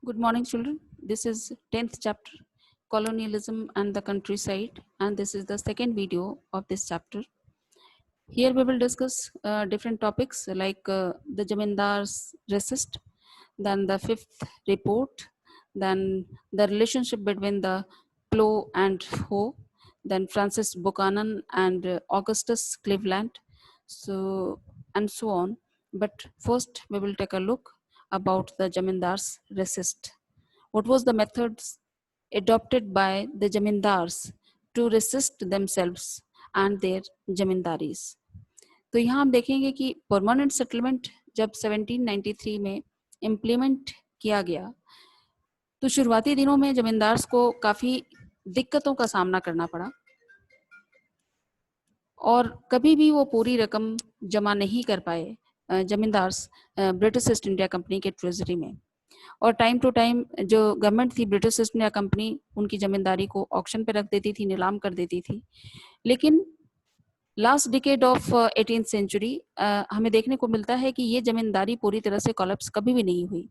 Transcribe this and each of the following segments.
Good morning, children. This is 10th chapter, Colonialism and the Countryside, and this is the second video of this chapter. Here we will discuss different topics like the Jamindars resist, then the fifth report, then the relationship between the plow and hoe, then Francis Buchanan and Augustus Cleveland, so and so on. But first, we will take a look about the Jamindars resist. What was the methods adopted by the Jamindars to resist themselves and their जमींदारीज? तो यहाँ हम देखेंगे कि permanent settlement जब 1793 में implement किया गया तो शुरुआती दिनों में जमींदार्स को काफ़ी दिक्कतों का सामना करना पड़ा और कभी भी वो पूरी रकम जमा नहीं कर पाए zamindars British east India company के ट्रेजरी में। और टाइम टू टाइम जो गवर्नमेंट थी ब्रिटिश ईस्ट इंडिया कंपनी उनकी जमींदारी को ऑक्शन पे रख देती थी, नीलाम कर देती थी। लेकिन last decade of 18th century हमें देखने को मिलता है कि ये जमींदारी पूरी तरह से कोलैप्स कभी भी नहीं हुई।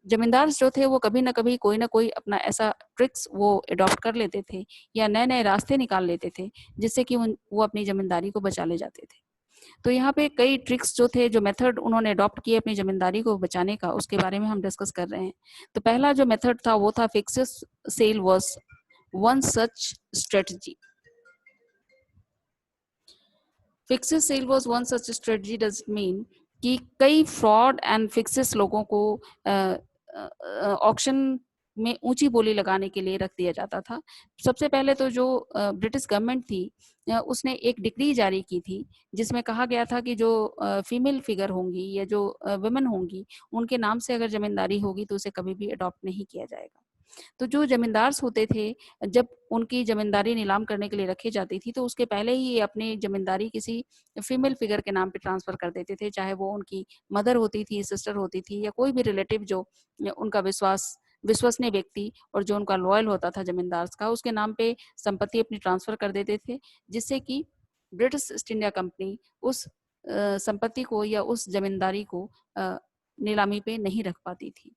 जमींदार जो थे वो कभी ना कभी कोई ना कोई अपना ऐसा ट्रिक्स वो अडॉप्ट कर लेते थे या नए नए रास्ते निकाल लेते थे जिससे कि वो अपनी जमींदारी को बचा ले जाते थे। तो यहाँ पे कई ट्रिक्स जो थे, जो मेथड उन्होंने अडॉप्ट किए अपनी जमींदारी को बचाने का, उसके बारे में हम डिस्कस कर रहे हैं। तो पहला जो मेथड था वो था fixes sale was one such strategy. Fixes sale was one such strategy does mean कि कई फ्रॉड एंड फिक्सेस लोगों को ऑक्शन में ऊंची बोली लगाने के लिए रख दिया जाता था। सबसे पहले तो जो ब्रिटिश गवर्नमेंट थी उसने एक डिक्री जारी की थी जिसमें कहा गया था कि जो फीमेल फिगर होंगी या जो वुमेन होंगी उनके नाम से अगर जमींदारी होगी तो उसे कभी भी अडॉप्ट नहीं किया जाएगा। तो जो जमींदार्स होते थे जब उनकी जमींदारी नीलाम करने के लिए रखी जाती थी तो उसके पहले ही अपनी जमींदारी किसी फीमेल फिगर के नाम पे ट्रांसफर कर देते थे, चाहे वो उनकी मदर होती थी, सिस्टर होती थी या कोई भी रिलेटिव जो उनका विश्वसनीय व्यक्ति और जो उनका लॉयल होता था जमींदार का, उसके नाम पे संपत्ति अपनी ट्रांसफर कर देते थे जिससे कि ब्रिटिश ईस्ट इंडिया कंपनी उस संपत्ति को या उस जमींदारी को नीलामी पे नहीं रख पाती थी।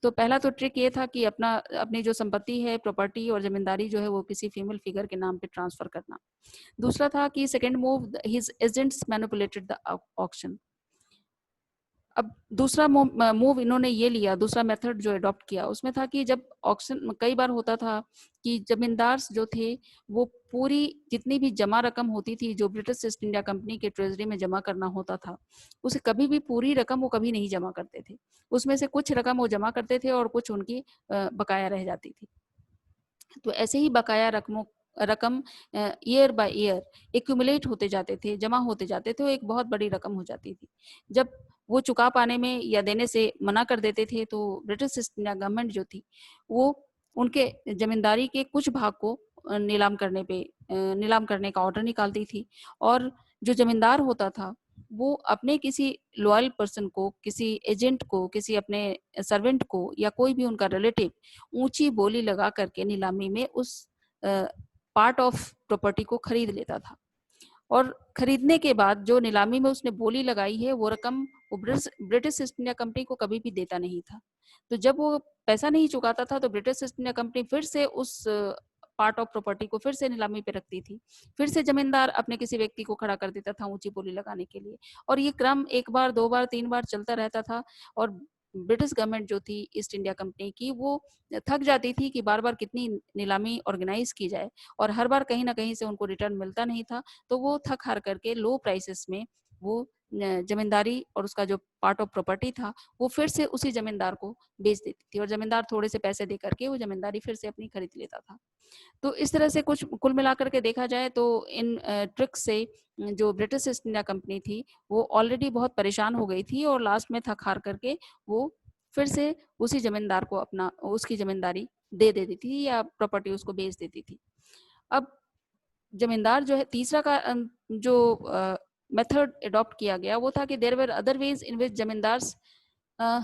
तो पहला तो ट्रिक ये था कि अपनी जो संपत्ति है, प्रॉपर्टी और जमींदारी जो है वो किसी फीमेल फिगर के नाम पे ट्रांसफर करना। दूसरा था कि second move, his agents manipulated the auction. अब दूसरा मूव इन्होंने ये लिया, दूसरा मेथड जो अडॉप्ट किया उसमें था कि जब ऑक्शन कई बार होता था कि जमींदार जो थे वो पूरी जितनी भी जमा रकम होती थी जो ब्रिटिश ईस्ट इंडिया कंपनी के ट्रेजरी में जमा करना होता था उसे कभी भी पूरी रकम वो कभी नहीं जमा करते थे। उसमें से कुछ रकम वो जमा करते थे और कुछ उनकी बकाया रह जाती थी। तो ऐसे ही बकाया रकम ईयर बाय ईयर एक्यूमुलेट होते जाते थे, जमा होते जाते थे, वो एक बहुत बड़ी रकम हो जाती थी। जब वो चुका पाने में या देने से मना कर देते थे तो ब्रिटिश ईस्ट इंडिया गवर्नमेंट जो थी वो उनके जमींदारी के कुछ भाग को नीलाम करने का ऑर्डर निकालती थी और जो जमींदार होता था वो अपने किसी लॉयल पर्सन को, किसी एजेंट को, किसी अपने सर्वेंट को या कोई भी उनका रिलेटिव ऊंची बोली लगा करके नीलामी में उस पार्ट ऑफ प्रॉपर्टी को खरीद लेता था और खरीदने के बाद जो नीलामी में उसने बोली लगाई है वो रकम वो ब्रिटिश ईस्ट इंडिया कंपनी को कभी भी देता नहीं था। तो जब वो पैसा नहीं चुकाता था तो ब्रिटिश ईस्ट इंडिया कंपनी फिर से उस पार्ट ऑफ प्रॉपर्टी को फिर से नीलामी पे रखती थी, फिर से जमींदार अपने किसी व्यक्ति को खड़ा कर देता था ऊंची बोली लगाने के लिए और ये क्रम एक बार, दो बार, तीन बार चलता रहता था और ब्रिटिश गवर्नमेंट जो थी ईस्ट इंडिया कंपनी की वो थक जाती थी कि बार बार कितनी नीलामी ऑर्गेनाइज की जाए और हर बार कहीं ना कहीं से उनको रिटर्न मिलता नहीं था। तो वो थक हार करके लो प्राइसेस में वो जमींदारी और उसका जो पार्ट ऑफ प्रॉपर्टी था वो फिर से उसी जमींदार को बेच देती थी और जमींदार थोड़े से पैसे दे करके वो जमींदारी फिर से अपनी खरीद लेता था। तो इस तरह से कुछ कुल मिलाकर के देखा जाए तो इन ट्रिक्स से जो ब्रिटिश ईस्ट इंडिया कंपनी थी वो ऑलरेडी बहुत परेशान हो गई थी और लास्ट में थक हार करके वो फिर से उसी जमींदार को अपना उसकी जमींदारी दे देती थी या प्रॉपर्टी उसको बेच देती थी। अब जमींदार जो है तीसरा का जो मेथड अडॉप्ट किया गया वो था कि there were other ways in which zamindars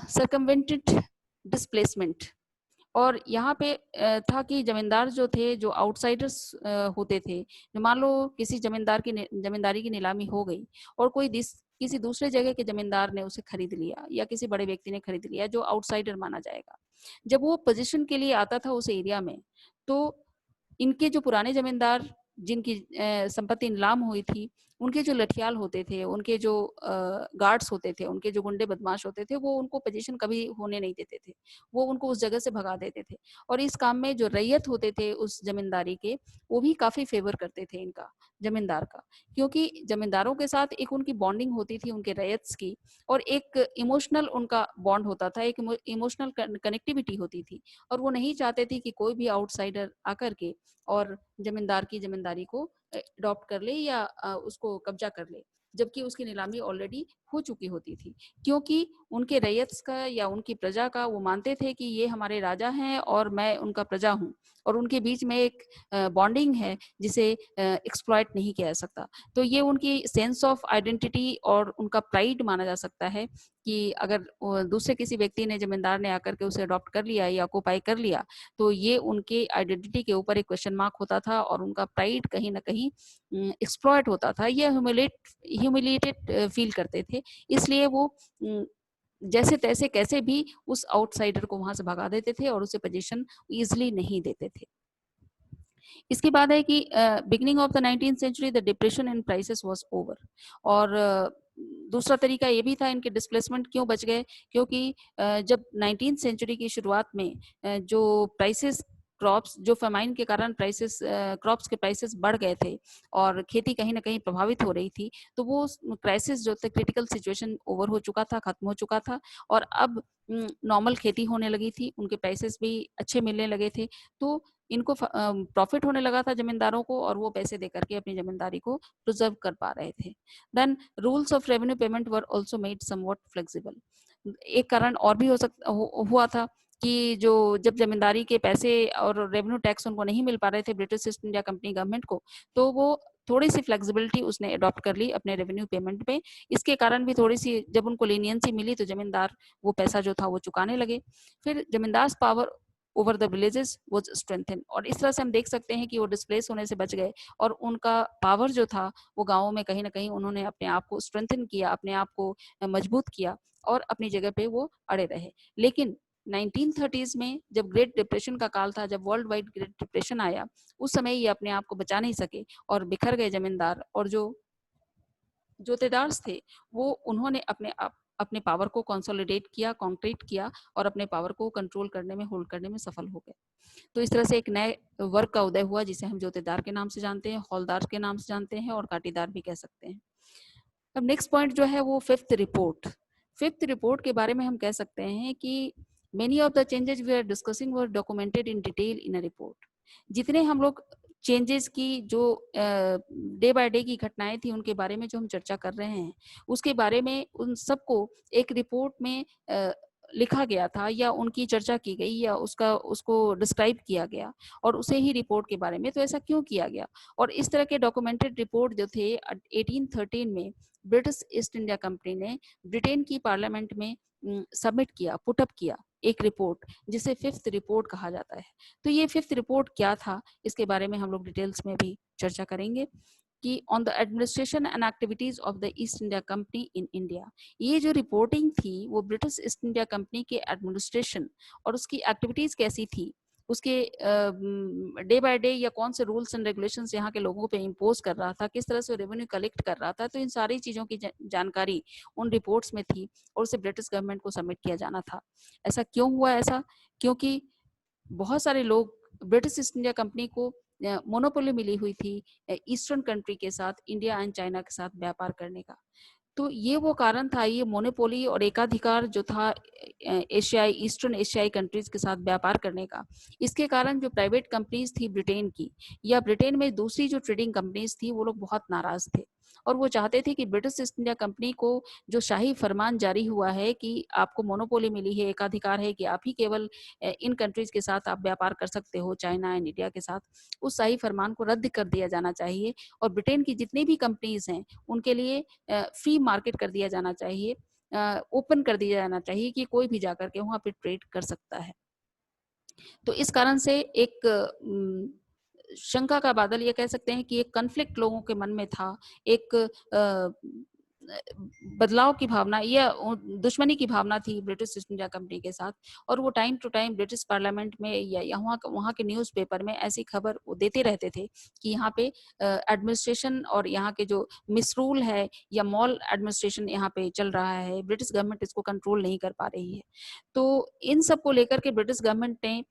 circumvented displacement. और यहाँ पे था कि जमींदार जो थे, जो आउटसाइडर्स होते थे, जो मान लो किसी जमींदारी की नीलामी हो गई और कोई किसी दूसरे जगह के जमींदार ने उसे खरीद लिया या किसी बड़े व्यक्ति ने खरीद लिया जो आउटसाइडर माना जाएगा। जब वो पोजीशन के लिए आता था उस एरिया में, तो इनके जो पुराने जमींदार जिनकी संपत्ति नीलाम हुई थी, उनके जो लठियाल होते थे, उनके जो गार्ड्स होते थे, उनके जो गुंडे बदमाश होते थे, वो उनको पोजीशन कभी होने नहीं देते थे। वो उनको उस जगह से भगा देते थे। और इस काम में जो रैयत होते थे उस जमींदारी के, वो भी काफ़ी फ़ेवर करते थे इनका, जमींदार का। क्योंकि जमींदारों के साथ एक उनकी बॉन्डिंग होती थी उनके रैयत्स की, और एक इमोशनल उनका बॉन्ड होता था, एक इमोशनल कनेक्टिविटी होती थी। और वो नहीं चाहते थे कि कोई भी आउटसाइडर आकर के और जमींदार की जमींदारी को अडॉप्ट कर ले या उसको कब्जा कर ले, जबकि उसकी नीलामी ऑलरेडी हो चुकी होती थी। क्योंकि उनके रैयत्स का या उनकी प्रजा का वो मानते थे कि ये हमारे राजा हैं और मैं उनका प्रजा हूँ, और उनके बीच में एक बॉन्डिंग है जिसे एक्सप्लॉइट नहीं किया जा सकता। तो ये उनकी सेंस ऑफ आइडेंटिटी और उनका प्राइड माना जा सकता है कि अगर दूसरे किसी व्यक्ति ने, जमींदार ने आकर के उसे अडॉप्ट कर लिया या ऑक्यूपाई कर लिया, तो ये उनके आइडेंटिटी के ऊपर एक क्वेश्चन मार्क होता था और उनका प्राइड कहीं ना कहीं एक्सप्लॉइट होता था, ये ह्यूमिलेटेड फील करते थे। इसलिए वो जैसे तैसे कैसे भी उस आउटसाइडर को वहां से भगा देते थे और उसे पोजीशन इजिली नहीं देते थे। इसके बाद है कि beginning of the 19th century the depression in prices was over. और दूसरा तरीका ये भी था इनके डिस्प्लेसमेंट क्यों बच गए, क्योंकि जब 19th सेंचुरी की शुरुआत में जो प्राइसेस क्रॉप्स, जो फेमाइन के कारण प्राइसेस, क्रॉप्स के प्राइसेस बढ़ गए थे और खेती कहीं ना कहीं प्रभावित हो रही थी, तो वो क्राइसिस जो थे, क्रिटिकल सिचुएशन ओवर हो चुका था, खत्म हो चुका था, और अब नॉर्मल खेती होने लगी थी, उनके प्राइसेस भी अच्छे मिलने लगे थे। तो इनको प्रॉफिट होने लगा था जमींदारों को, और वो पैसे दे करके अपनी जमींदारी को प्रिजर्व कर पा रहे थे। Then rules of revenue payment were also made somewhat flexible. एक कारण और भी हुआ था कि जो जब जमींदारी के पैसे और रेवेन्यू टैक्स उनको नहीं मिल पा रहे थे British east India company government को, तो वो थोड़ी सी फ्लेक्सिबिलिटी उसने अडॉप्ट कर ली अपने रेवेन्यू पेमेंट में। इसके कारण भी थोड़ी सी जब उनको लीनियंसी मिली तो जमींदार वो पैसा जो था वो चुकाने लगे। फिर जमींदार power over the villages was strengthen, और इस तरह से हम देख सकते हैं कि वो डिस्प्लेस होने से बच गए, और उनका पावर जो था वो गांवों में कहीं ना कहीं उन्होंने अपने आप को स्ट्रेंथन किया, अपने आप को मजबूत किया, और अपनी जगह पे वो अड़े रहे। लेकिन 1930s में जब ग्रेट डिप्रेशन का काल था, जब वर्ल्ड वाइड ग्रेट डिप्रेशन आया, उस समय ये अपने आप को बचा नहीं सके और बिखर गए जमींदार, और जो जोतेदार्स थे वो उन्होंने अपने पावर को कंसोलिडेट किया, कॉन्क्रीट किया, और अपने पावर को कंट्रोल करने में, होल्ड करने में सफल हो गए। तो इस तरह से एक नए वर्ग का उदय हुआ जिसे हम जोतेदार के नाम से जानते हैं, हौलदार के नाम से जानते हैं, और काटीदार भी कह सकते हैं। अब नेक्स्ट पॉइंट जो है वो फिफ्थ रिपोर्ट। फिफ्थ रिपोर्ट के बारे में हम कह सकते हैं कि many of the changes we are discussing were documented in detail in a report. जितने हम लोग चेंजेस की, जो डे बाय डे की घटनाएं थी, उनके बारे में जो हम चर्चा कर रहे हैं, उसके बारे में उन सबको एक रिपोर्ट में लिखा गया था, या उनकी चर्चा की गई, या उसको डिस्क्राइब किया गया, और उसे ही रिपोर्ट के बारे में। तो ऐसा क्यों किया गया? और इस तरह के डॉक्यूमेंटेड रिपोर्ट जो थे 1813 में ब्रिटिश ईस्ट इंडिया कंपनी ने ब्रिटेन की पार्लियामेंट में सबमिट किया, पुटअप किया एक रिपोर्ट, जिसे फिफ्थ रिपोर्ट कहा जाता है। तो ये फिफ्थ रिपोर्ट क्या था, इसके बारे में हम लोग डिटेल्स में भी चर्चा करेंगे कि on the administration and activities of the East India company in India. ये जो रिपोर्टिंग थी वो ब्रिटिश ईस्ट इंडिया कंपनी के एडमिनिस्ट्रेशन और उसकी एक्टिविटीज कैसी थी, उसके डे बाय डे या कौन से रूल्स एंड रेगुलेशंस यहाँ के लोगों पे इम्पोज कर रहा था, किस तरह से रेवेन्यू कलेक्ट कर रहा था। तो इन सारी चीज़ों की जानकारी उन रिपोर्ट्स में थी, और उसे ब्रिटिश गवर्नमेंट को सबमिट किया जाना था। ऐसा क्यों हुआ? ऐसा क्योंकि बहुत सारे लोग, ब्रिटिश ईस्ट इंडिया कंपनी को मोनोपोली मिली हुई थी ईस्टर्न कंट्री के साथ, इंडिया एंड चाइना के साथ व्यापार करने का। तो ये वो कारण था, ये मोनोपोली और एकाधिकार जो था एशियाई, ईस्टर्न एशियाई कंट्रीज के साथ व्यापार करने का। इसके कारण जो प्राइवेट कंपनीज थी ब्रिटेन की, या ब्रिटेन में दूसरी जो ट्रेडिंग कंपनीज थी, वो लोग बहुत नाराज थे, और वो चाहते थे कि ब्रिटिश ईस्ट इंडिया कंपनी को जो शाही फरमान जारी हुआ है कि आपको मोनोपोली मिली है, एकाधिकार है कि आप ही केवल इन कंट्रीज के साथ आप व्यापार कर सकते हो, चाइना एंड इंडिया के साथ, उस शाही फरमान को रद्द कर दिया जाना चाहिए, और ब्रिटेन की जितनी भी कंपनीज हैं उनके लिए फ्री मार्केट कर दिया जाना चाहिए, ओपन कर दिया जाना चाहिए कि कोई भी जाकर के वहां पे ट्रेड कर सकता है। तो इस कारण से एक शंका का बादल, ये कह सकते हैं कि एक कन्फ्लिक्ट लोगों के मन में था, एक बदलाव की भावना या दुश्मनी की भावना थी ब्रिटिश ईस्ट इंडिया कंपनी के साथ, और वो time to time British Parliament में या वहाँ के न्यूज़पेपर में ऐसी खबर वो देते रहते थे कि यहाँ पे एडमिनिस्ट्रेशन और यहाँ के जो मिसरूल है या मॉल एडमिनिस्ट्रेशन यहाँ पे चल रहा है, ब्रिटिश गवर्नमेंट इसको कंट्रोल नहीं कर पा रही है। तो इन सब को लेकर के ब्रिटिश गवर्नमेंट ने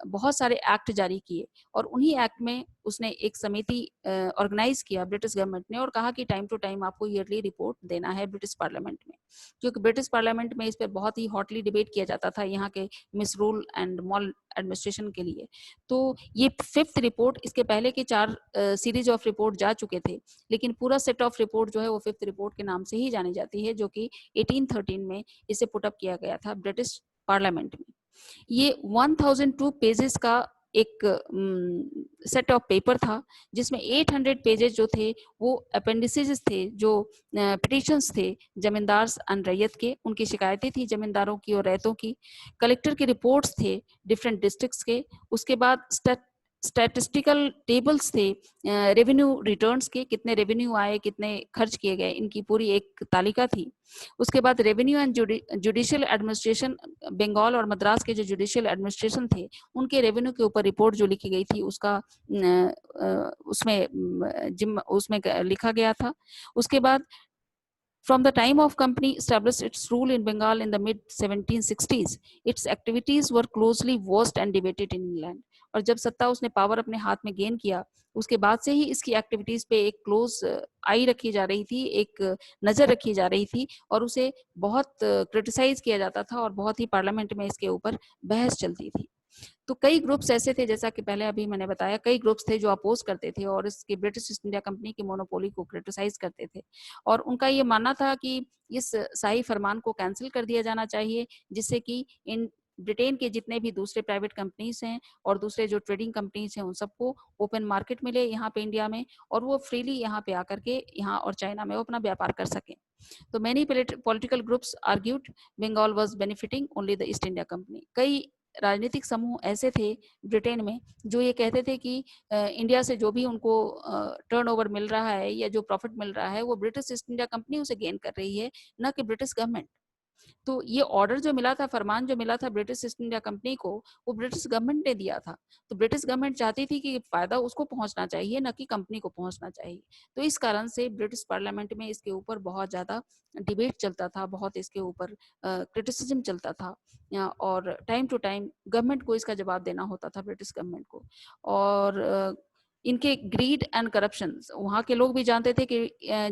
बहुत सारे एक्ट जारी किए, और उन्हीं एक्ट में उसने एक समिति ऑर्गेनाइज किया ब्रिटिश गवर्नमेंट ने, और कहा कि टाइम टू टाइम आपको ईयरली रिपोर्ट देना है ब्रिटिश पार्लियामेंट में, क्योंकि ब्रिटिश पार्लियामेंट में इस पर बहुत ही हॉटली डिबेट किया जाता था यहाँ के मिसरूल एंड मॉल एडमिनिस्ट्रेशन के लिए। तो ये 5th रिपोर्ट, इसके पहले के 4 सीरीज ऑफ रिपोर्ट जा चुके थे, लेकिन पूरा सेट ऑफ रिपोर्ट जो है वो 5th रिपोर्ट के नाम से ही जानी जाती है, जो कि 1813 में इसे पुटअप किया गया था ब्रिटिश पार्लियामेंट में। ये 1002 पेजेस का एक सेट ऑफ पेपर था, जिसमें 800 पेजेस जो थे वो अपेंडिसेस थे, जो पिटिशंस थे जमींदार एंड रैयत के, उनकी शिकायतें थी जमींदारों की और रैयतों की, कलेक्टर के रिपोर्ट्स थे डिफरेंट डिस्ट्रिक्ट्स के, उसके बाद स्टैटिस्टिकल टेबल्स थे, रेवेन्यू रिटर्न्स के, कितने रेवेन्यू आए, कितने खर्च किए गए, इनकी पूरी एक तालिका थी। उसके बाद revenue and judicial administration, Bengal और मद्रास के जो जुडिशियल एडमिनिस्ट्रेशन थे उनके रेवेन्यू के ऊपर रिपोर्ट जो लिखी गई थी उसका उसमें लिखा गया था। उसके बाद from the time of company established its rule in Bengal in the mid 1760s, its activities were closely watched and debated in England. और जब सत्ता उसने पावर अपने हाथ में गेन किया, उसके बाद से ही इसकी एक्टिविटीज पे एक क्लोज आई रखी जा रही थी, एक नजर रखी जा रही थी, और उसे बहुत क्रिटिसाइज किया जाता था, और बहुत ही पार्लियामेंट में इसके ऊपर बहस चलती थी। तो कई ग्रुप्स ऐसे थे, जैसा कि पहले अभी मैंने बताया, कई ग्रुप्स थे जो अपोज करते थे और इसकी ब्रिटिश ईस्ट इंडिया कंपनी की मोनोपोली को क्रिटिसाइज करते थे, और उनका ये मानना था कि इस शाही फरमान को कैंसिल कर दिया जाना चाहिए, जिससे कि इन ब्रिटेन के जितने भी दूसरे प्राइवेट कंपनीज हैं और दूसरे जो ट्रेडिंग कंपनीज हैं उन सबको ओपन मार्केट मिले यहाँ पे इंडिया में, और वो फ्रीली यहाँ पे आकर के यहाँ और चाइना में वो अपना व्यापार कर सकें। तो many political groups argued Bengal was benefiting only the East India Company. कई राजनीतिक समूह ऐसे थे ब्रिटेन में जो ये कहते थे कि इंडिया से जो भी उनको टर्नओवर मिल रहा है या जो प्रॉफिट मिल रहा है वो ब्रिटिश ईस्ट इंडिया कंपनी उसे गेन कर रही है, न कि ब्रिटिश गवर्नमेंट। तो ये ऑर्डर जो मिला था, फरमान जो मिला था ब्रिटिश ईस्ट इंडिया कंपनी को, वो ब्रिटिश गवर्नमेंट ने दिया था। तो ब्रिटिश गवर्नमेंट चाहती थी कि फायदा उसको पहुंचना चाहिए, न कि कंपनी को पहुंचना चाहिए। तो इस कारण से ब्रिटिश पार्लियामेंट में इसके ऊपर बहुत ज्यादा डिबेट चलता था, बहुत इसके ऊपर क्रिटिसिज्म चलता था, और टाइम टू टाइम गवर्नमेंट को इसका जवाब देना होता था, ब्रिटिश गवर्नमेंट को। और इनके ग्रीड एंड करप्शन, वहाँ के लोग भी जानते थे कि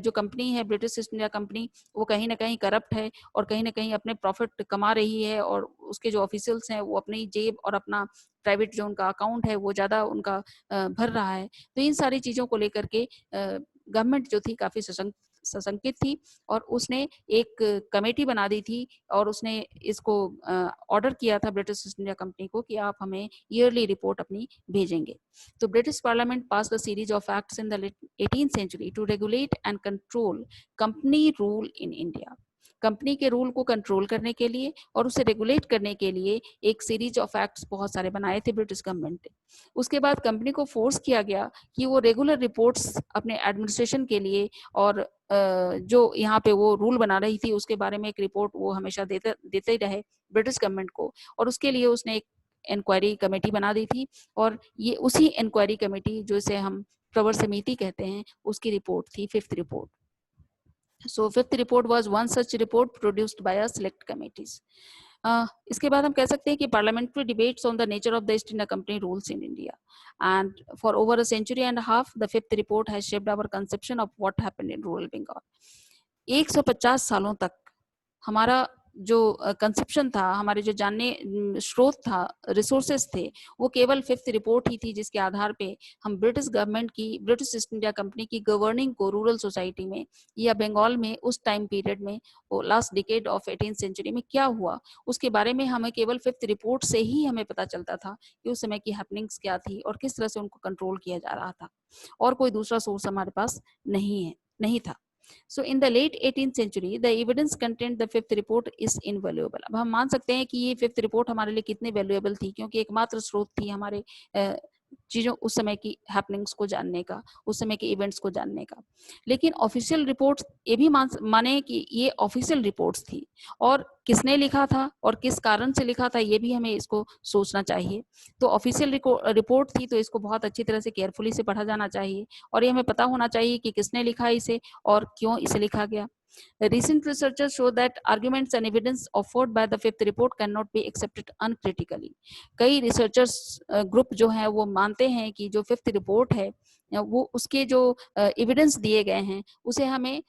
जो कंपनी है ब्रिटिश ईस्ट इंडिया कंपनी, वो कहीं ना कहीं करप्ट है और कहीं ना कहीं अपने प्रॉफिट कमा रही है, और उसके जो ऑफिशियल्स हैं वो अपनी जेब और अपना प्राइवेट जो उनका अकाउंट है वो ज्यादा उनका भर रहा है। तो इन सारी चीजों को लेकर के गवर्नमेंट जो थी काफी सशंकित थी, और उसने एक कमेटी बना दी थी, और उसने इसको ऑर्डर किया था ब्रिटिश ईस्ट इंडिया कंपनी को कि आप हमें ईयरली रिपोर्ट अपनी भेजेंगे। तो British Parliament pass the series of acts in the 18th century to regulate and control company rule in India. Company के रूल को कंट्रोल करने के लिए और उसे रेगुलेट करने के लिए एक सीरीज ऑफ एक्ट्स बहुत सारे बनाए थे ब्रिटिश गवर्नमेंट ने। उसके बाद कंपनी को फोर्स किया गया कि वो रेगुलर रिपोर्ट्स अपने एडमिनिस्ट्रेशन के लिए, और जो यहाँ पे वो रूल बना रही थी उसके बारे में एक रिपोर्ट वो हमेशा देते रहे ब्रिटिश गवर्नमेंट को, और उसके लिए उसने एक इंक्वायरी कमेटी बना दी थी, और ये उसी इंक्वायरी कमेटी जो इसे हम प्रवर समिति कहते हैं उसकी रिपोर्ट थी 5th report. So 5th report was one such report produced by a select committees. इसके बाद हम कह सकते हैं कि parliamentary debates on the nature of the East India Company rules in India, and for over a century and a half, the 5th report has shaped our conception of what happened in rural Bengal. 150 सालों तक हमारा जो conception था, हमारे जो जानने स्रोत था, रिसोर्सेस थे, वो केवल 5th रिपोर्ट ही थी, जिसके आधार पे हम ब्रिटिश गवर्नमेंट की, ब्रिटिश ईस्ट इंडिया कंपनी की गवर्निंग को रूरल सोसाइटी में या बंगाल में उस टाइम पीरियड में, वो last decade of 18th century में क्या हुआ, उसके बारे में हमें केवल 5th रिपोर्ट से ही हमें पता चलता था कि उस समय की हैपनिंग्स क्या थी और किस तरह से उनको कंट्रोल किया जा रहा था, और कोई दूसरा सोर्स हमारे पास नहीं था। So in the late 18th century, the evidence contained the 5th report is invaluable. अब हम मान सकते हैं कि ये 5th रिपोर्ट हमारे लिए कितनी वैल्यूएबल थी, क्योंकि एकमात्र स्रोत थी हमारे चीज़ों, उस समय की हैपनिंग्स को जानने का, उस समय के इवेंट्स को जानने का। लेकिन ऑफिशियल रिपोर्ट्स ये भी माने कि ये ऑफिशियल रिपोर्ट्स थी, और किसने लिखा था और किस कारण से लिखा था, ये भी हमें इसको सोचना चाहिए। तो ऑफिशियल रिपोर्ट थी, तो इसको बहुत अच्छी तरह से केयरफुली से पढ़ा जाना चाहिए, और ये हमें पता होना चाहिए कि किसने लिखा इसे और क्यों इसे लिखा गया। Recent researchers show that arguments and evidence offered by the fifth report cannot be accepted uncritically. कई रिसर्चर्स ग्रुप जो है वो मानते हैं कि जो फिफ्थ रिपोर्ट है वो उसके जो एविडेंस दिए गए हैं उसे हमें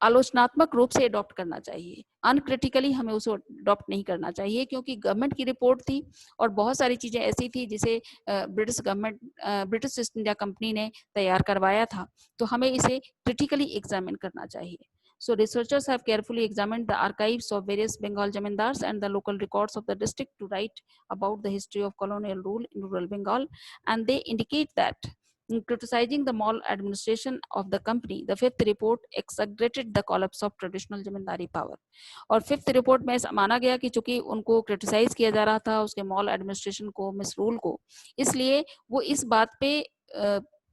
आलोचनात्मक रूप से अडॉप्ट करना चाहिए, अनक्रिटिकली हमें उसे अडॉप्ट नहीं करना चाहिए, क्योंकि गवर्नमेंट की रिपोर्ट थी और बहुत सारी चीजें ऐसी थी जिसे ब्रिटिश ईस्ट इंडिया कंपनी ने तैयार करवाया था, तो हमें इसे क्रिटिकली एग्जामिन करना चाहिए। So researchers have carefully examined the archives of various Bengal zamindars and the local records of the district to write about the history of colonial rule in rural Bengal, and they indicate that in criticizing the mall administration of the company, the fifth report exaggerated the collapse of traditional zamindari power. और fifth report में ऐसा माना गया कि चूंकि उनको criticise किया जा रहा था उसके मॉल एडमिनिस्ट्रेशन को, मिस रूल को, इसलिए वो इस बात पे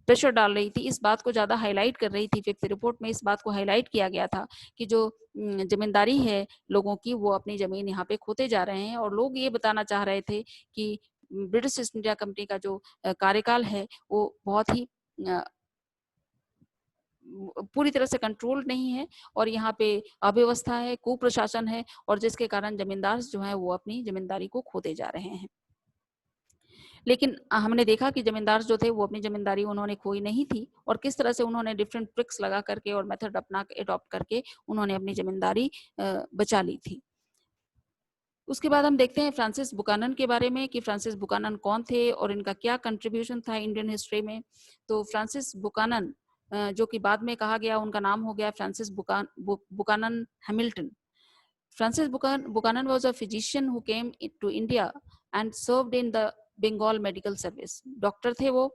प्रेशर डाल रही थी, इस बात को ज्यादा हाईलाइट कर रही थी। फिफ्थ रिपोर्ट में इस बात को हाईलाइट किया गया था कि जो जमींदारी है लोगों की, वो अपनी जमीन यहाँ पे खोते जा रहे हैं, और लोग ये बताना चाह रहे थे कि ब्रिटिश ईस्ट इंडिया कंपनी का जो कार्यकाल है वो बहुत ही पूरी तरह से कंट्रोल नहीं है, और यहाँ पे अव्यवस्था है, कुप्रशासन है, और जिसके कारण जमींदार जो है वो अपनी जमींदारी को खोते जा रहे हैं। लेकिन हमने देखा कि जमींदार जो थे वो अपनी जमींदारी उन्होंने खोई नहीं थी, और किस तरह से उन्होंने डिफरेंट ट्रिक्स लगा करके और मेथड अपना अडॉप्ट करके उन्होंने अपनी जमींदारी बचा ली थी। उसके बाद हम देखते हैं फ्रांसिस बुकानन के बारे में कि फ्रांसिस बुकानन कौन थे और इनका क्या कंट्रीब्यूशन था इंडियन हिस्ट्री में। तो फ्रांसिस बुकानन, जो कि बाद में कहा गया उनका नाम हो गया Francis Buchanan Hamilton. Francis Buchanan was a physician who came to India and served in the Bengal Medical Service. Doctor थे वो,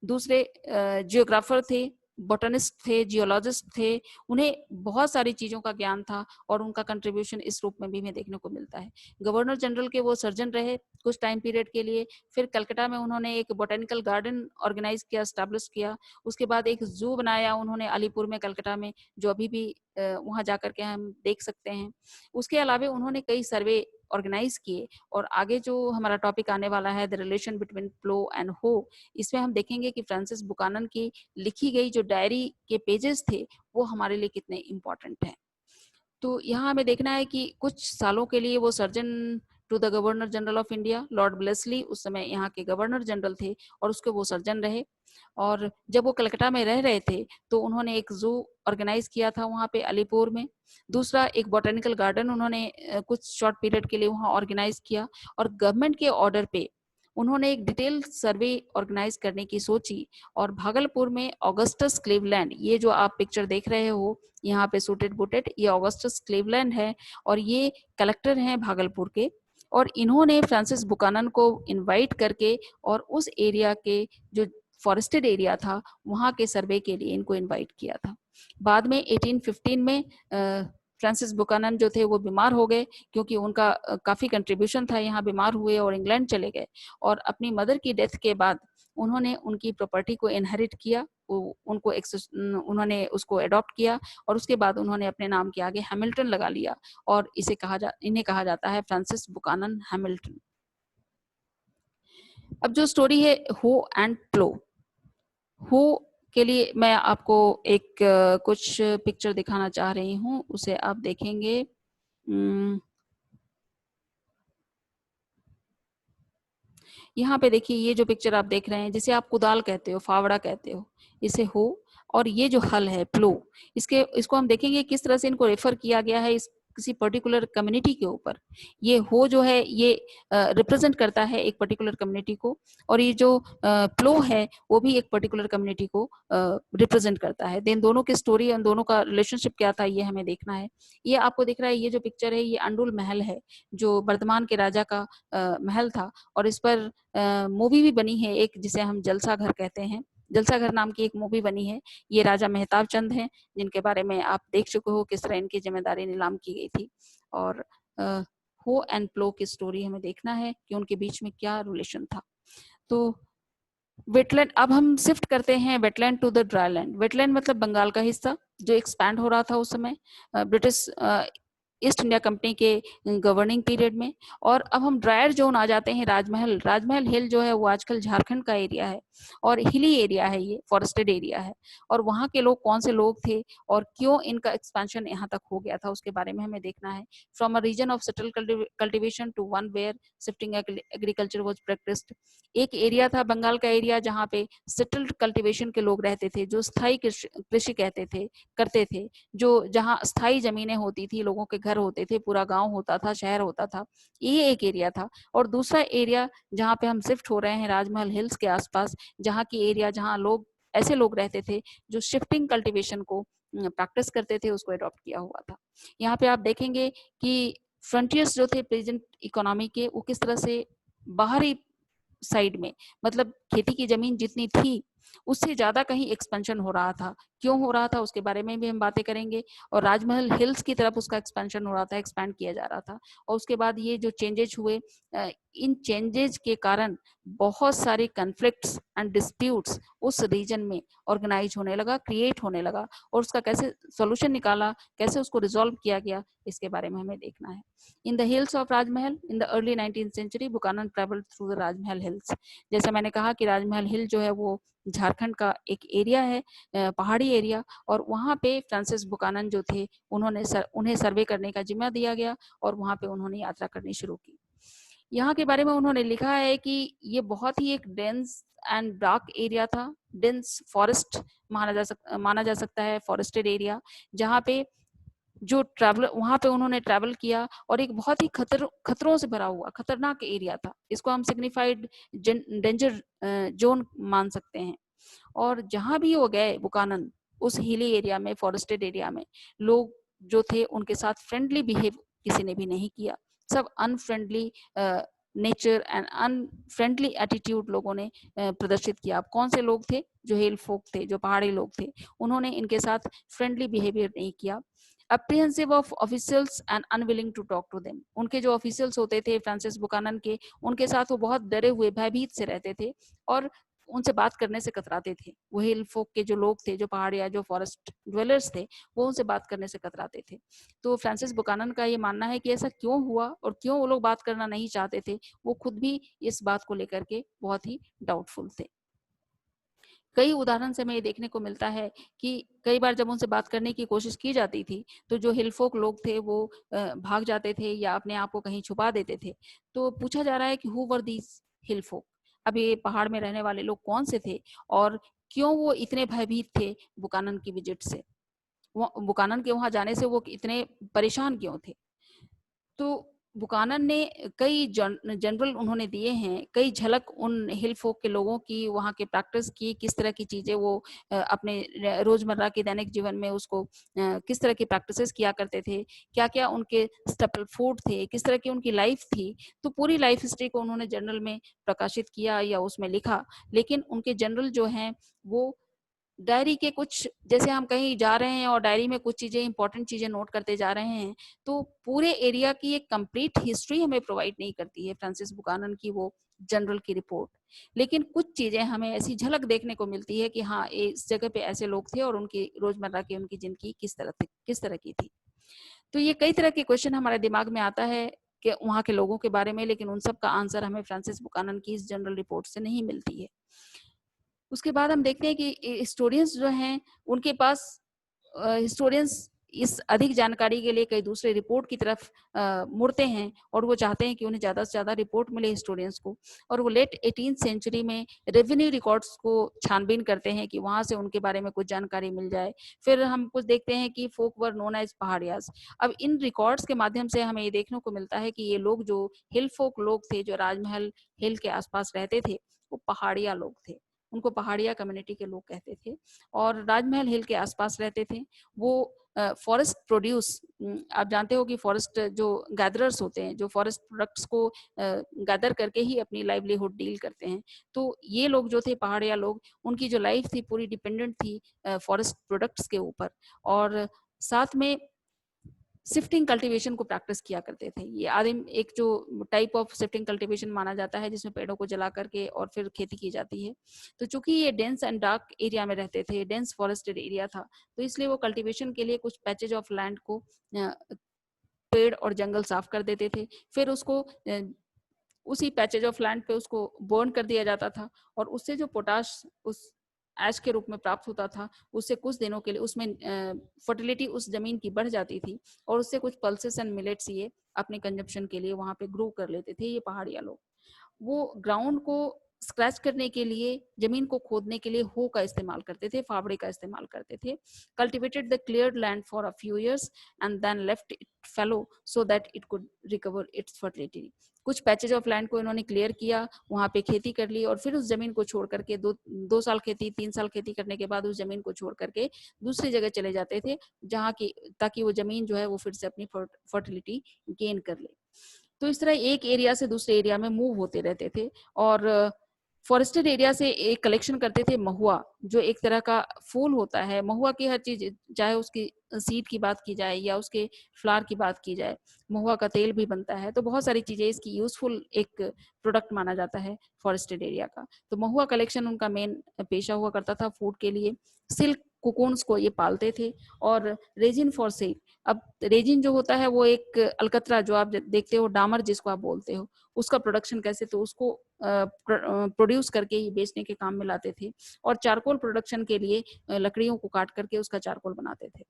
दूसरे जियोग्राफर थे, बोटनिस्ट थे, जियोलॉजिस्ट थे, उन्हें बहुत सारी चीजों का ज्ञान था, और उनका कंट्रीब्यूशन इस रूप में भी हमें देखने को मिलता है। गवर्नर जनरल के वो सर्जन रहे कुछ टाइम पीरियड के लिए, फिर कलकत्ता में उन्होंने एक बोटेनिकल गार्डन ऑर्गेनाइज किया, स्टैब्लिश किया, उसके बाद एक जू बनाया उन्होंने अलीपुर में, कलकत्ता में, जो अभी भी वहां जाकर के हम देख सकते हैं। उसके अलावा उन्होंने कई सर्वे ऑर्गेनाइज किए, और आगे जो हमारा टॉपिक आने वाला है the relation between plough and hoe, इसमें हम देखेंगे कि फ्रांसिस बुकानन की लिखी गई जो डायरी के पेजेस थे वो हमारे लिए कितने इम्पोर्टेंट हैं। तो यहाँ हमें देखना है कि कुछ सालों के लिए वो surgeon to the governor general of India, lord Wellesley उस समय यहाँ के गवर्नर जनरल थे, और उसके वो सर्जन रहे। और जब वो कलकत्ता में रह रहे थे तो उन्होंने एक जू ऑर्गेनाइज किया था वहाँ पे अलीपुर में, दूसरा एक बोटेनिकल गार्डन उन्होंने कुछ शॉर्ट पीरियड के लिए वहाँ ऑर्गेनाइज किया, और गवर्नमेंट के ऑर्डर पे उन्होंने एक डिटेल सर्वे ऑर्गेनाइज करने की सोची, और भागलपुर में ऑगस्टस क्लीवलैंड, ये जो आप पिक्चर देख रहे हो यहाँ पे सूटेड बुटेड, ये ऑगस्टस क्लीवलैंड है, और ये कलेक्टर हैं भागलपुर के, और इन्होंने फ्रांसिस बुकानन को इनवाइट करके और उस एरिया के जो फॉरेस्टेड एरिया था वहां के सर्वे के लिए इनको इनवाइट किया था। बाद में 1815 में फ्रांसिस बुकानन जो थे वो बीमार हो गए, क्योंकि उनका काफी कंट्रीब्यूशन था, यहाँ बीमार हुए और इंग्लैंड चले गए, और अपनी मदर की डेथ के बाद उन्होंने उनकी प्रॉपर्टी को इनहेरिट किया, उनको उन्होंने उसको अडॉप्ट किया, और उसके बाद उन्होंने अपने नाम के आगे हैमिल्टन लगा लिया, और इन्हें कहा जाता है फ्रांसिस बुकानन हैमिल्टन। अब जो स्टोरी है हो एंड प्लो, हो के लिए मैं आपको एक कुछ पिक्चर दिखाना चाह रही हूँ, उसे आप देखेंगे। यहाँ पे देखिए, ये जो पिक्चर आप देख रहे हैं जिसे आप कुदाल कहते हो, फावड़ा कहते हो, इसे हो, और ये जो हल है प्लो, इसको हम देखेंगे किस तरह से इनको रेफर किया गया है इस किसी पर्टिकुलर कम्युनिटी के ऊपर। ये हो जो है ये रिप्रेजेंट करता है एक पर्टिकुलर कम्युनिटी को, और ये जो प्लो है वो भी एक पर्टिकुलर कम्युनिटी को रिप्रेजेंट करता है। देन दोनों की स्टोरी, उन दोनों का रिलेशनशिप क्या था ये हमें देखना है। ये आपको दिख रहा है, ये जो पिक्चर है ये अंडुल महल है, जो वर्धमान के राजा का महल था, और इस पर मूवी भी बनी है एक, जिसे हम जलसा घर कहते हैं, जलसा घर नाम की एक मूवी बनी है। ये राजा मेहताब चंद हैं, जिनके बारे में आप देख चुके हो किस तरह इनकी जिम्मेदारी नीलाम की गई थी। और हो एंड प्लो की स्टोरी हमें देखना है कि उनके बीच में क्या रिलेशन था। तो वेटलैंड, अब हम शिफ्ट करते हैं wetland to the dryland. Wetland मतलब बंगाल का हिस्सा जो एक्सपैंड हो रहा था उस समय ब्रिटिश ईस्ट इंडिया कंपनी के गवर्निंग पीरियड में। और अब हम ड्रायर जोन आ जाते हैं। राजमहल, राजमहल हिल जो है वो आजकल झारखंड का एरिया है और हिली एरिया है, ये फॉरेस्टेड एरिया है। और वहाँ के लोग कौन से लोग थे और क्यों इनका एक्सपेंशन यहाँ तक हो गया था उसके बारे में हमें देखना है। From a region of settle cultivation to one where shifting agriculture was practised. एक एरिया था बंगाल का एरिया जहाँ पे सेटल्ड कल्टीवेशन के लोग रहते थे, जो स्थायी कृषि कहते थे करते थे, जो जहाँ स्थायी जमीनें होती थी, लोगों के घर होते थे, पूरा गांव होता था, शहर होता था। ये एक एरिया था। और दूसरा एरिया जहाँ पे हम शिफ्ट हो रहे हैं राजमहल हिल्स के आसपास, जहाँ की एरिया जहाँ लोग ऐसे लोग रहते थे जो शिफ्टिंग कल्टीवेशन को प्रैक्टिस करते थे, उसको अडॉप्ट किया हुआ था। यहाँ पे आप देखेंगे कि फ्रंटियर्स जो थे प्रेजेंट इकोनॉमी के, वो किस तरह से बाहरी साइड में, मतलब खेती की जमीन जितनी थी उससे ज्यादा कहीं एक्सपेंशन हो रहा था। क्यों हो रहा था उसके बारे में भी हम बातें करेंगे। और राजमहल हिल्स की तरफ उसका एक्सपेंशन हो रहा था, एक्सपैंड किया जा रहा था। और उसके बाद ये जो चेंजेस हुए, इन चेंजेस के कारण बहुत सारे कन्फ्लिक्ट्स एंड डिस्प्यूट्स उस रीजन में ऑर्गेनाइज होने लगा, क्रिएट होने लगा। और उसका कैसे सोल्यूशन निकाला, कैसे उसको रिजॉल्व किया गया, इसके बारे में हमें देखना है। In the hills of Rajmahal in the early 19th century Buchanan travelled through the Rajmahal hills. जैसे मैंने कहा कि राजमहल हिल जो है वो झारखंड का एक एरिया है, पहाड़ी एरिया। और वहाँ पे फ्रांसिस बुकानन जो थे उन्हें सर्वे करने का जिम्मा दिया गया और वहाँ पे उन्होंने यात्रा करनी शुरू की। यहाँ के बारे में उन्होंने लिखा है कि ये बहुत ही एक डेंस एंड डार्क एरिया था। डेंस फॉरेस्ट माना जा सकता है, फॉरेस्टेड एरिया, जहाँ पे जो ट्रैवल वहां पे उन्होंने ट्रैवल किया। और एक बहुत ही खतरों से भरा हुआ खतरनाक एरिया था। इसको हम सिग्निफाइड डेंजर जोन मान सकते हैं। और जहां भी वो गए बुकानन, उस हिली एरिया में, फॉरेस्टेड एरिया में, लोग जो थे उनके साथ फ्रेंडली बिहेव किसी ने भी नहीं किया। सब unfriendly nature and unfriendly attitude लोगों ने प्रदर्शित किया। अब कौन से लोग थे? जो हिल फोक थे, जो पहाड़ी लोग थे, उन्होंने इनके साथ फ्रेंडली बिहेवियर नहीं किया। Apprehensive of officials and unwilling to talk to them. उनके जो ऑफिशियल्स होते थे फ्रांसिस बुकानन के, उनके साथ वो बहुत डरे हुए, भयभीत से रहते थे और उनसे बात करने से कतराते थे। वो हिल फोक के जो लोग थे, जो पहाड़िया, जो फॉरेस्ट ड्वेलर्स थे, वो उनसे बात करने से कतराते थे। तो फ्रांसिस बुकानन का ये मानना है कि ऐसा क्यों हुआ और क्यों वो लोग बात करना नहीं चाहते थे। वो खुद भी इस बात को लेकर के बहुत ही डाउटफुल थे। कई उदाहरण से हमें ये देखने को मिलता है कि कई बार जब उनसे बात करने की कोशिश की जाती थी तो जो हिलफोक लोग थे वो भाग जाते थे या अपने आप को कहीं छुपा देते थे। तो पूछा जा रहा है कि हु वर दीज हिलफोक? अब ये पहाड़ में रहने वाले लोग कौन से थे और क्यों वो इतने भयभीत थे बुकानन की विजिट से, वो बुकानन के वहां जाने से वो इतने परेशान क्यों थे? तो बुकानन ने कई जनरल उन्होंने दिए हैं, कई झलक उन हिल फोक के लोगों की, वहाँ के प्रैक्टिस की, किस तरह की चीज़ें वो अपने रोज़मर्रा के दैनिक जीवन में उसको किस तरह की प्रैक्टिसेस किया करते थे, क्या-क्या उनके स्टेपल फूड थे, किस तरह की उनकी लाइफ थी। तो पूरी लाइफ हिस्ट्री को उन्होंने जर्नल में प्रकाशित किया या उसमें लिखा। लेकिन उनके जनरल जो हैं वो डायरी के कुछ, जैसे हम कहीं जा रहे हैं और डायरी में कुछ चीजें, इंपॉर्टेंट चीजें नोट करते जा रहे हैं, तो पूरे एरिया की एक कंप्लीट हिस्ट्री हमें प्रोवाइड नहीं करती है फ्रांसिस बुकानन की वो जनरल की रिपोर्ट। लेकिन कुछ चीजें हमें ऐसी झलक देखने को मिलती है कि हाँ, इस जगह पे ऐसे लोग थे और उनकी रोजमर्रा की उनकी जिंदगी किस तरह की थी। तो ये कई तरह के क्वेश्चन हमारे दिमाग में आता है कि वहाँ के लोगों के बारे में, लेकिन उन सब का आंसर हमें फ्रांसिस बुकानन की इस जनरल रिपोर्ट से नहीं मिलती है। उसके बाद हम देखते हैं कि हिस्टोरियंस जो हैं उनके पास, हिस्टोरियंस इस अधिक जानकारी के लिए कई दूसरे रिपोर्ट की तरफ मुड़ते हैं और वो चाहते हैं कि उन्हें ज़्यादा से ज़्यादा रिपोर्ट मिले हिस्टोरियंस को। और वो लेट 18th सेंचुरी में रेवेन्यू रिकॉर्ड्स को छानबीन करते हैं कि वहाँ से उनके बारे में कुछ जानकारी मिल जाए। फिर हम कुछ देखते हैं कि फोक वर नोन एज पहाड़ियाज। अब इन रिकॉर्ड्स के माध्यम से हमें ये देखने को मिलता है कि ये लोग जो हिल फोक लोग थे, जो राजमहल हिल के आसपास रहते थे, वो पहाड़िया लोग थे। उनको पहाड़िया कम्युनिटी के लोग कहते थे और राजमहल हिल के आसपास रहते थे। वो फॉरेस्ट प्रोड्यूस, आप जानते हो कि फॉरेस्ट जो गैदरर्स होते हैं, जो फॉरेस्ट प्रोडक्ट्स को गैदर करके ही अपनी लाइवलीहुड डील करते हैं। तो ये लोग जो थे पहाड़िया लोग, उनकी जो लाइफ थी पूरी डिपेंडेंट थी फॉरेस्ट प्रोडक्ट्स के ऊपर। और साथ में शिफ्टिंग कल्टीवेशन को प्रैक्टिस किया करते थे। ये आदिम एक जो टाइप ऑफ शिफ्टिंग कल्टीवेशन माना जाता है, जिसमें पेड़ों को जला करके और फिर खेती की जाती है। तो चूंकि ये डेंस एंड डार्क एरिया में रहते थे, डेंस फॉरेस्टेड एरिया था, तो इसलिए वो कल्टीवेशन के लिए कुछ पैचेज ऑफ लैंड को पेड़ और जंगल साफ कर देते थे। फिर उसको उसी पैचेज ऑफ लैंड पे उसको बर्न कर दिया जाता था, और उससे जो पोटाश उस ऐश के रूप में प्राप्त होता था, उससे कुछ दिनों के लिए उसमें फर्टिलिटी उस जमीन की बढ़ जाती थी, और उससे कुछ पल्सेस एंड मिलेट्स ये अपने कंजप्शन के लिए वहां पे ग्रो कर लेते थे ये पहाड़िया लोग। वो ग्राउंड को स्क्रैच करने के लिए, जमीन को खोदने के लिए हो का इस्तेमाल करते थे, फावड़े का इस्तेमाल करते थे। Cultivated the cleared land for a few years and then left it fallow so that it could recover its fertility. कुछ पैचेज ऑफ लैंड को इन्होंने क्लियर किया, वहां पे खेती कर ली, और फिर उस जमीन को छोड़ करके दो साल खेती, 3 साल खेती करने के बाद उस जमीन को छोड़ करके दूसरी जगह चले जाते थे, जहाँ की ताकि वो जमीन जो है वो फिर से अपनी फर्टिलिटी गेन कर ले। तो इस तरह एक एरिया से दूसरे एरिया में मूव होते रहते थे, और फॉरेस्टेड एरिया से एक कलेक्शन करते थे महुआ, जो एक तरह का फूल होता है। महुआ की हर चीज, चाहे उसकी सीड की बात की जाए या उसके फ्लावर की बात की जाए, महुआ का तेल भी बनता है। तो बहुत सारी चीजें इसकी यूजफुल एक प्रोडक्ट माना जाता है फॉरेस्टेड एरिया का। तो महुआ कलेक्शन उनका मेन पेशा हुआ करता था फूड के लिए। सिल्क कुकोन्स को ये पालते थे, और रेजिन फॉर सेल। अब रेजिन जो होता है वो एक अलकतरा, जो आप देखते हो डामर जिसको आप बोलते हो, उसका प्रोडक्शन कैसे, तो उसको प्रोड्यूस करके ही बेचने के काम में लाते थे। और चारकोल प्रोडक्शन के लिए लकड़ियों को काट करके उसका चारकोल बनाते थे।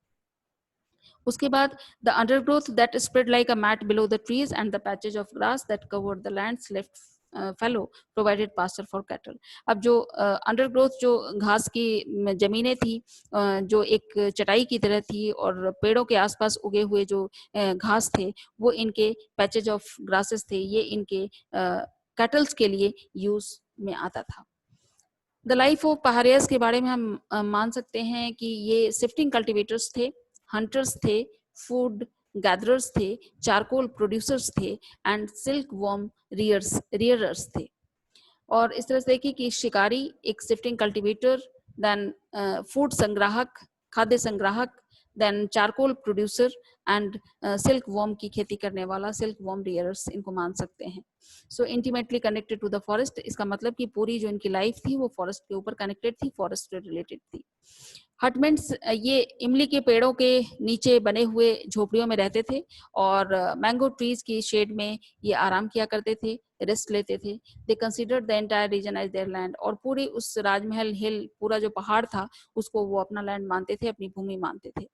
उसके बाद the undergrowth that spread like a mat below the trees and the patches of grass that covered the lands left fallow provided pasture for cattle. अब जो अंडरग्रोथ, जो घास की जमीनें थी, जो एक चटाई की तरह थी, और पेड़ों के आसपास उगे हुए जो घास थे, वो इनके पैचेज ऑफ ग्रासेस थे, ये इनके कैटल्स के लिए यूज में आता था। द लाइफ ऑफ पहाड़ियास के बारे में हम मान सकते हैं कि ये शिफ्टिंग कल्टीवेटर्स थे, हंटर्स थे, फूड गैदरर्स थे, चारकोल प्रोड्यूसर्स थे, एंड सिल्क वॉर्म रियरर्स थे। और इस तरह से देखिए कि शिकारी, एक शिफ्टिंग कल्टीवेटर, देन फूड संग्राहक, खाद्य संग्राहक, then charcoal producer, and silk worm की खेती करने वाला, सिल्क वॉर्म रियरर्स इनको मान सकते हैं। So intimately connected to the forest, इसका मतलब कि पूरी जो इनकी लाइफ थी वो फॉरेस्ट के ऊपर कनेक्टेड थी, फॉरेस्ट से रिलेटेड थी। हटमेंट्स ये इमली के पेड़ों के नीचे बने हुए झोपड़ियों में रहते थे, और मैंगो ट्रीज की शेड में ये आराम किया करते थे, रेस्ट लेते थे। They considered the entire region as their land, और पूरी उस राजमहल हिल, पूरा जो पहाड़ था, उसको वो अपना लैंड मानते थे, अपनी भूमि मानते थे।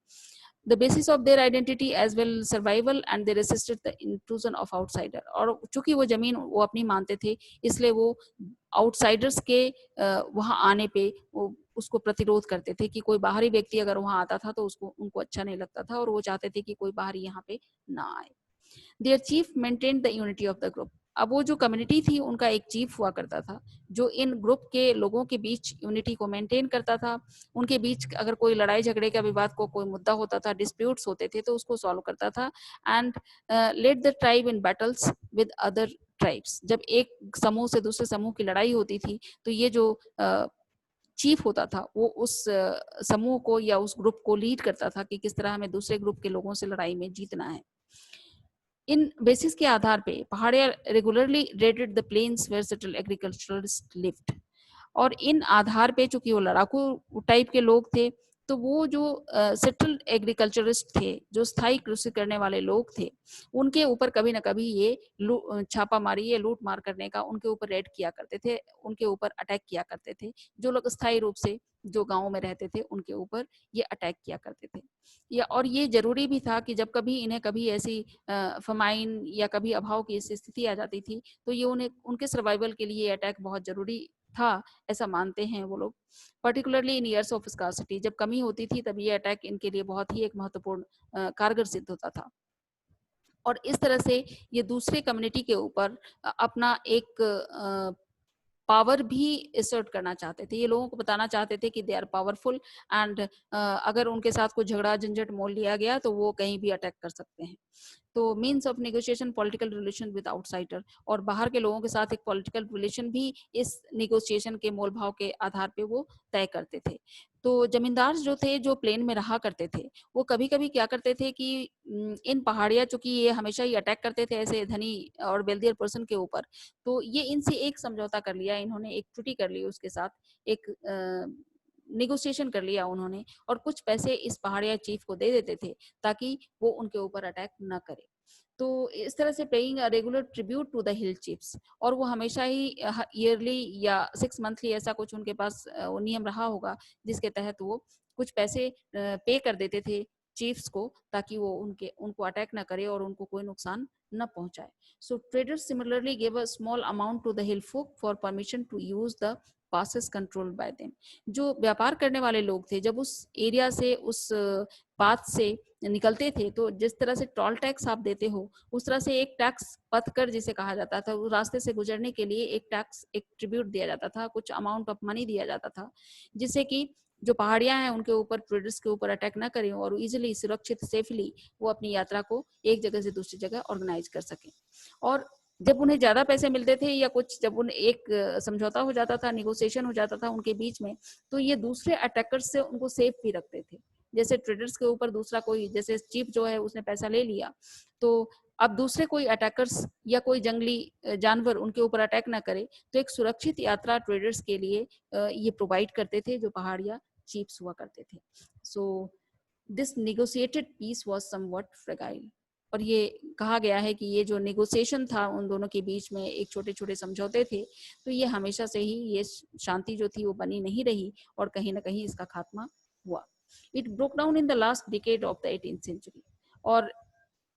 The basis of their identity as well survival, and they resisted the intrusion of outsider। और चूंकि वो जमीन वो अपनी मानते थे, इसलिए वो आउटसाइडर्स के वहां आने पे वो उसको प्रतिरोध करते थे, कि कोई बाहरी व्यक्ति अगर वहां आता था तो उसको उनको अच्छा नहीं लगता था, और वो चाहते थे कि कोई बाहरी यहाँ पे ना आए। Their chief maintain the unity of the group. अब वो जो कम्युनिटी थी उनका एक चीफ हुआ करता था, जो इन ग्रुप के लोगों के बीच यूनिटी को मेंटेन करता था। उनके बीच अगर कोई लड़ाई झगड़े का विवाद को कोई मुद्दा होता था, डिस्प्यूट्स होते थे, तो उसको सॉल्व करता था। And led the tribe in battles with other tribes. जब एक समूह से दूसरे समूह की लड़ाई होती थी, तो ये जो चीफ होता था वो उस समूह को या उस ग्रुप को लीड करता था कि किस तरह हमें दूसरे ग्रुप के लोगों से लड़ाई में जीतना है। इन बेसिस के आधार पे Paharia regularly raided the plains where settled agriculturalist lived. और इन आधार पे, चूंकि वो लड़ाकू टाइप के लोग थे, तो वो जो सेटल्ड एग्रीकल्चरिस्ट थे, जो स्थायी कृषि करने वाले लोग थे, उनके ऊपर कभी ना कभी ये छापामारी या लूट मार करने का उनके ऊपर रेड किया करते थे, उनके ऊपर अटैक किया करते थे। जो लोग स्थायी रूप से जो गाँव में रहते थे उनके ऊपर ये अटैक किया करते थे। या और ये जरूरी भी था कि जब कभी इन्हें कभी ऐसी फमाइन या कभी अभाव की स्थिति आ जाती थी, तो ये उन्हें उनके सर्वाइवल के लिए अटैक बहुत जरूरी था, ऐसा मानते हैं वो लोग। Particularly in years of scarcity, जब कमी होती थी तब ये अटैक इनके लिए बहुत ही एक महत्वपूर्ण कारगर सिद्ध होता था। और इस तरह से ये दूसरे कम्युनिटी के ऊपर अपना एक पावर भी असर्ट करना चाहते थे। ये लोगों को बताना चाहते थे कि दे आर पावरफुल, एंड अगर उनके साथ कोई झगड़ा झंझट मोल लिया गया तो वो कहीं भी अटैक कर सकते हैं। तो means of negotiation political relation with outsider, और बाहर के लोगों के साथ एक पॉलिटिकल रिलेशन भी इस नेगोशिएशन के मोल भाव के आधार पे वो तय करते थे। तो जमींदार जो थे, जो प्लेन में रहा करते थे, वो कभी-कभी क्या करते थे कि इन पहाड़ियाँ, चूँकि ये हमेशा ही अटैक करते थे ऐसे धनी और वेल्दियर पर्सन के ऊपर, तो ये इनसे एक समझौता कर लिया इन्होंने, एक ट्रीटी कर ली उसके साथ, एक नेगोशिएशन कर लिया उन्होंने, और कुछ पैसे इस पहाड़िया चीफ को दे देते थे ताकि वो उनके ऊपर अटैक ना करे। तो इस तरह से paying a regular tribute to the hill chiefs, और वो हमेशा ही ईयरली या 6 मंथली ऐसा कुछ उनके पास वो नियम रहा होगा, जिसके तहत वो कुछ पैसे पे कर देते थे चीफ्स को, ताकि वो उनको अटैक ना करे और उनको कोई नुकसान न पहुंचाए। So traders similarly give a small amount to the hill folk for permission to use the passes controlled by them. जो व्यापार करने वाले लोग थे, जब उस एरिया से, उस पाथ से निकलते थे, तो जिस तरह से टोल टैक्स आप देते हो, उस तरह से एक टैक्स पथ कर जिसे कहा जाता था, उस रास्ते से गुजरने के लिए एक टैक्स, एक ट्रिब्यूट दिया जाता था, कुछ अमाउंट ऑफ मनी दिया जाता था, जिससे कि जो पहाड़ियां हैं उनके ऊपर, ट्रेडर्स के ऊपर अटैक ना करें और इजिली, सुरक्षित, सेफली वो अपनी यात्रा को एक जगह से दूसरी जगह ऑर्गेनाइज कर सकें। और जब उन्हें ज्यादा पैसे मिलते थे या कुछ, जब उन्हें एक समझौता हो जाता था, निगोशिएशन हो जाता था उनके बीच में, तो ये दूसरे अटैकर्स से उनको सेफ भी रखते थे। जैसे ट्रेडर्स के ऊपर दूसरा कोई, जैसे चीफ जो है उसने पैसा ले लिया, तो अब दूसरे कोई अटैकर्स या कोई जंगली जानवर उनके ऊपर अटैक ना करे, तो एक सुरक्षित यात्रा ट्रेडर्स के लिए ये प्रोवाइड करते थे जो पहाड़िया चीफ्स हुआ करते थे। So this negotiated piece was somewhat fragile. और ये कहा गया है कि ये जो नेगोशिएशन था उन दोनों के बीच में, एक छोटे छोटे समझौते थे, तो ये हमेशा से ही, ये शांति जो थी वो बनी नहीं रही और कहीं ना कहीं इसका खात्मा हुआ। It broke down in the last decade of the 18th century. और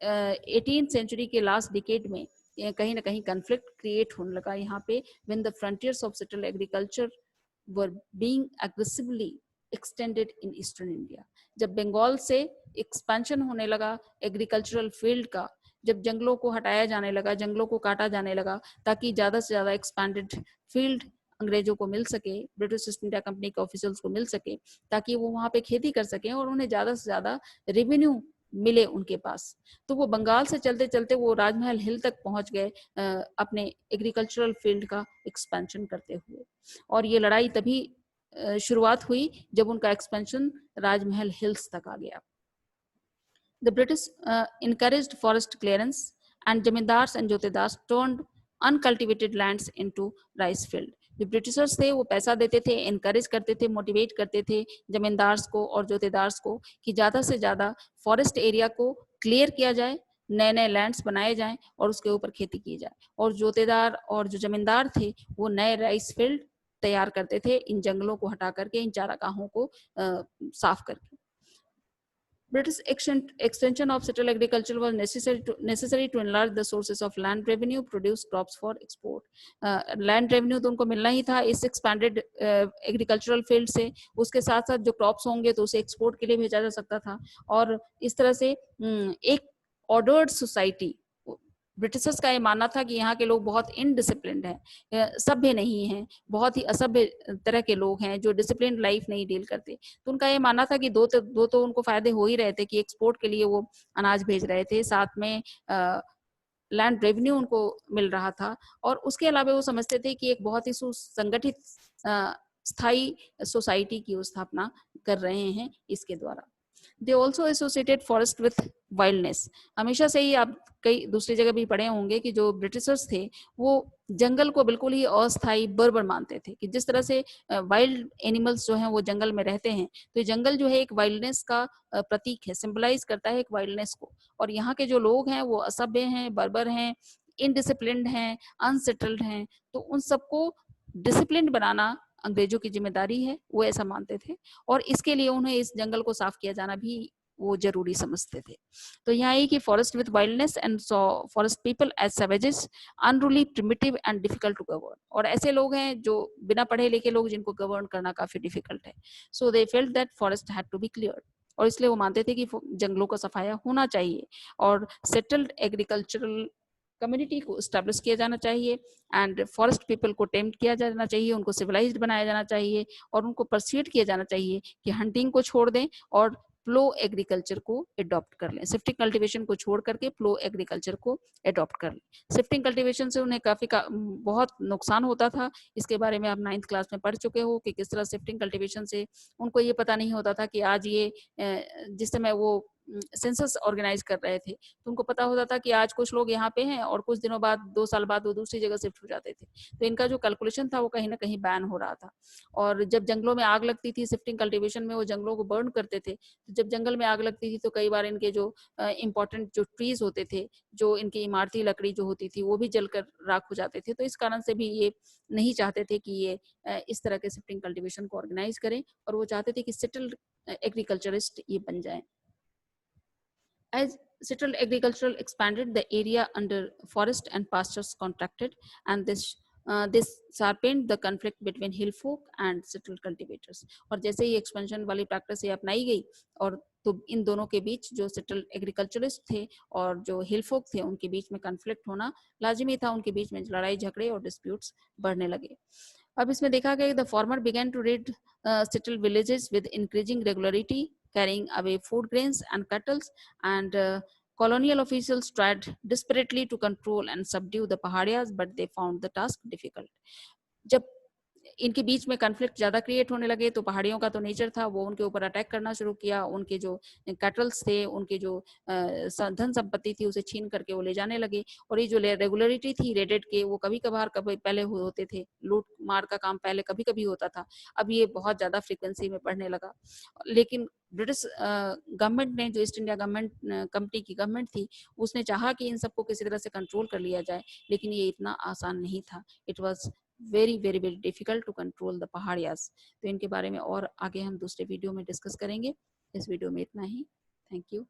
18th सेंचुरी के लास्ट डिकेड में कहीं ना कहीं कन्फ्लिक्ट क्रिएट होने लगा यहाँ पे, when the frontiers of settle agriculture were being aggressively extended in eastern India. जब बंगाल से एक्सपेंशन होने लगा एग्रीकल्चरल फील्ड का, जब जंगलों को हटाया जाने लगा, जंगलों को काटा जाने लगा, ताकि ज्यादा से ज्यादा एक्सपैंडेड फील्ड अंग्रेजों को मिल सके, ब्रिटिश ईस्ट इंडिया कंपनी के ऑफिसर्स को मिल सके, ताकि वो वहां पे खेती कर सकें और उन्हें ज्यादा से ज्यादा रेवेन्यू मिले उनके पास। तो वो बंगाल से चलते चलते वो राजमहल हिल तक पहुंच गए अपने एग्रीकल्चरल फील्ड का एक्सपेंशन करते हुए। और ये लड़ाई तभी शुरुआत हुई जब उनका एक्सपेंशन राजमहल हिल्स तक आ गया। The British encouraged forest clearance, and zamindars and jotedars turned uncultivated lands into rice field. जो ब्रिटिशर्स थे वो पैसा देते थे, इनकरेज करते थे, मोटिवेट करते थे जमींदार्स को और जोतेदार्स को कि ज़्यादा से ज़्यादा फॉरेस्ट एरिया को क्लियर किया जाए, नए नए लैंड्स बनाए जाएं और उसके ऊपर खेती की जाए। और जोतेदार और जो जमींदार थे वो नए राइस फील्ड तैयार करते थे, इन जंगलों को हटा करके, इन चारागाहों को साफ करके। British extension of settled agriculture was necessary to enlarge the sources of land revenue, produce crops for export. Land revenue तो उनको मिलना ही था इस expanded agricultural field से, उसके साथ साथ जो crops होंगे तो उसे export के लिए भेजा जा सकता था। और इस तरह से एक ordered society, ब्रिटिशर्स का ये मानना था कि यहाँ के लोग बहुत इनडिसिप्लिन्ड हैं, सभ्य नहीं हैं, बहुत ही असभ्य तरह के लोग हैं जो डिसिप्लिन लाइफ नहीं डील करते। तो उनका ये मानना था कि दो तो उनको फायदे हो ही रहे थे कि एक्सपोर्ट के लिए वो अनाज भेज रहे थे, साथ में लैंड रेवेन्यू उनको मिल रहा था, और उसके अलावा वो समझते थे कि एक बहुत ही सुसंगठित स्थायी सोसाइटी की स्थापना कर रहे हैं इसके द्वारा। They also associated forest with wildness. हमेशा से ही आप कई दूसरी जगह भी पढ़े होंगे कि जो ब्रिटिशर्स थे वो जंगल को बिल्कुल ही अस्थायी बर्बर मानते थे, कि जिस तरह से वाइल्ड एनिमल्स जो हैं वो जंगल में रहते हैं, तो जंगल जो है एक वाइल्डनेस का प्रतीक है, सिंबलाइज करता है एक वाइल्डनेस को। और यहाँ के जो लोग हैं वो असभ्य हैं, बर्बर हैं, इनडिसिप्लिन्ड हैं, अनसेटल्ड हैं, तो उन सबको डिसिप्लिन बनाना अंग्रेजों की जिम्मेदारी है, वो ऐसा मानते थे। और इसके लिए उन्हें इस जंगल को साफ किया जाना भी वो जरूरी समझते थे। तो यहाँ है कि forest with wildness and saw forest people as savages, unruly, primitive and difficult to govern. और ऐसे लोग हैं जो बिना पढ़े लिखे लोग जिनको गवर्न करना काफी डिफिकल्ट है। So they felt that forest had to be cleared, और इसलिए वो मानते थे कि जंगलों का सफाया होना चाहिए और सेटल्ड एग्रीकल्चरल कम्युनिटी को स्टैब्लिश किया जाना चाहिए, एंड फॉरेस्ट पीपल को टेम्प्ट किया जाना चाहिए, उनको सिविलाइज्ड बनाया जाना चाहिए, और उनको परस्यूट किया जाना चाहिए कि हंटिंग को छोड़ दें और फ्लो एग्रीकल्चर को अडॉप्ट कर लें, शिफ्टिंग कल्टीवेशन को छोड़ करके फ्लो एग्रीकल्चर को अडॉप्ट कर लें। शिफ्टिंग कल्टीवेशन से उन्हें बहुत नुकसान होता था। इसके बारे में आप 9th क्लास में पढ़ चुके हो कि किस तरह शिफ्टिंग कल्टीवेशन से उनको ये पता नहीं होता था कि आज ये जिस समय वो सेंसस ऑर्गेनाइज कर रहे थे, तो उनको पता होता था कि आज कुछ लोग यहाँ पे हैं और कुछ दिनों बाद 2 साल बाद वो दूसरी जगह शिफ्ट हो जाते थे। तो इनका जो कैलकुलेशन था वो कहीं न कहीं बैन हो रहा था। और जब जंगलों में आग लगती थी शिफ्टिंग कल्टीवेशन में, वो जंगलों को बर्न करते थे। तो जब जंगल में आग लगती थी तो कई बार इनके जो इम्पोर्टेंट जो ट्रीज़ होते थे, जो इनकी इमारती लकड़ी जो होती थी, वो भी जलकर राख हो जाते थे। तो इस कारण से भी ये नहीं चाहते थे कि ये इस तरह के शिफ्टिंग कल्टीवेशन को ऑर्गेनाइज करें, और वो चाहते थे कि सेटल्ड एग्रीकल्चरिस्ट ये बन जाएँ। As settled agriculture expanded, the area under forest and pastures contracted, and this sharpened the conflict between hill folk and settled cultivators. और जैसे ही एक्सपेंशन वाली प्रैक्टिस ये अपनाई गई, और तो इन दोनों के बीच जो सेटल्ड एग्रीकल्चरिस्ट थे और जो हिल फोक थे, उनके बीच में कन्फ्लिक्ट होना लाजिमी था। उनके बीच में लड़ाई झगड़े और डिस्प्यूट्स बढ़ने लगे। अब इसमें देखा गया the former began to raid settled villages with increasing regularity, carrying away food grains and cattle, and colonial officials tried desperately to control and subdue the Pahadias, but they found the task difficult. जब इनके बीच में conflict ज़्यादा create होने लगे, तो पहाड़ियों का तो नेचर था, वो उनके ऊपर अटैक करना शुरू किया। उनके जो कैटल्स थे, उनके जो धन संपत्ति थी, उसे छीन करके वो ले जाने लगे। और ये जो रेगुलरिटी थी रेडेड के, वो कभी कभार कभी पहले होते थे, लूट मार का काम पहले कभी कभी होता था, अब ये बहुत ज़्यादा फ्रिक्वेंसी में बढ़ने लगा। लेकिन ब्रिटिश गवर्नमेंट ने, जो ईस्ट इंडिया गवर्नमेंट कंपनी की गवर्नमेंट थी, उसने चाहा कि इन सबको किसी तरह से कंट्रोल कर लिया जाए, लेकिन ये इतना आसान नहीं था। It was very difficult to control the Paharias. तो इनके बारे में और आगे हम दूसरे वीडियो में डिस्कस करेंगे। इस वीडियो में इतना ही। Thank you.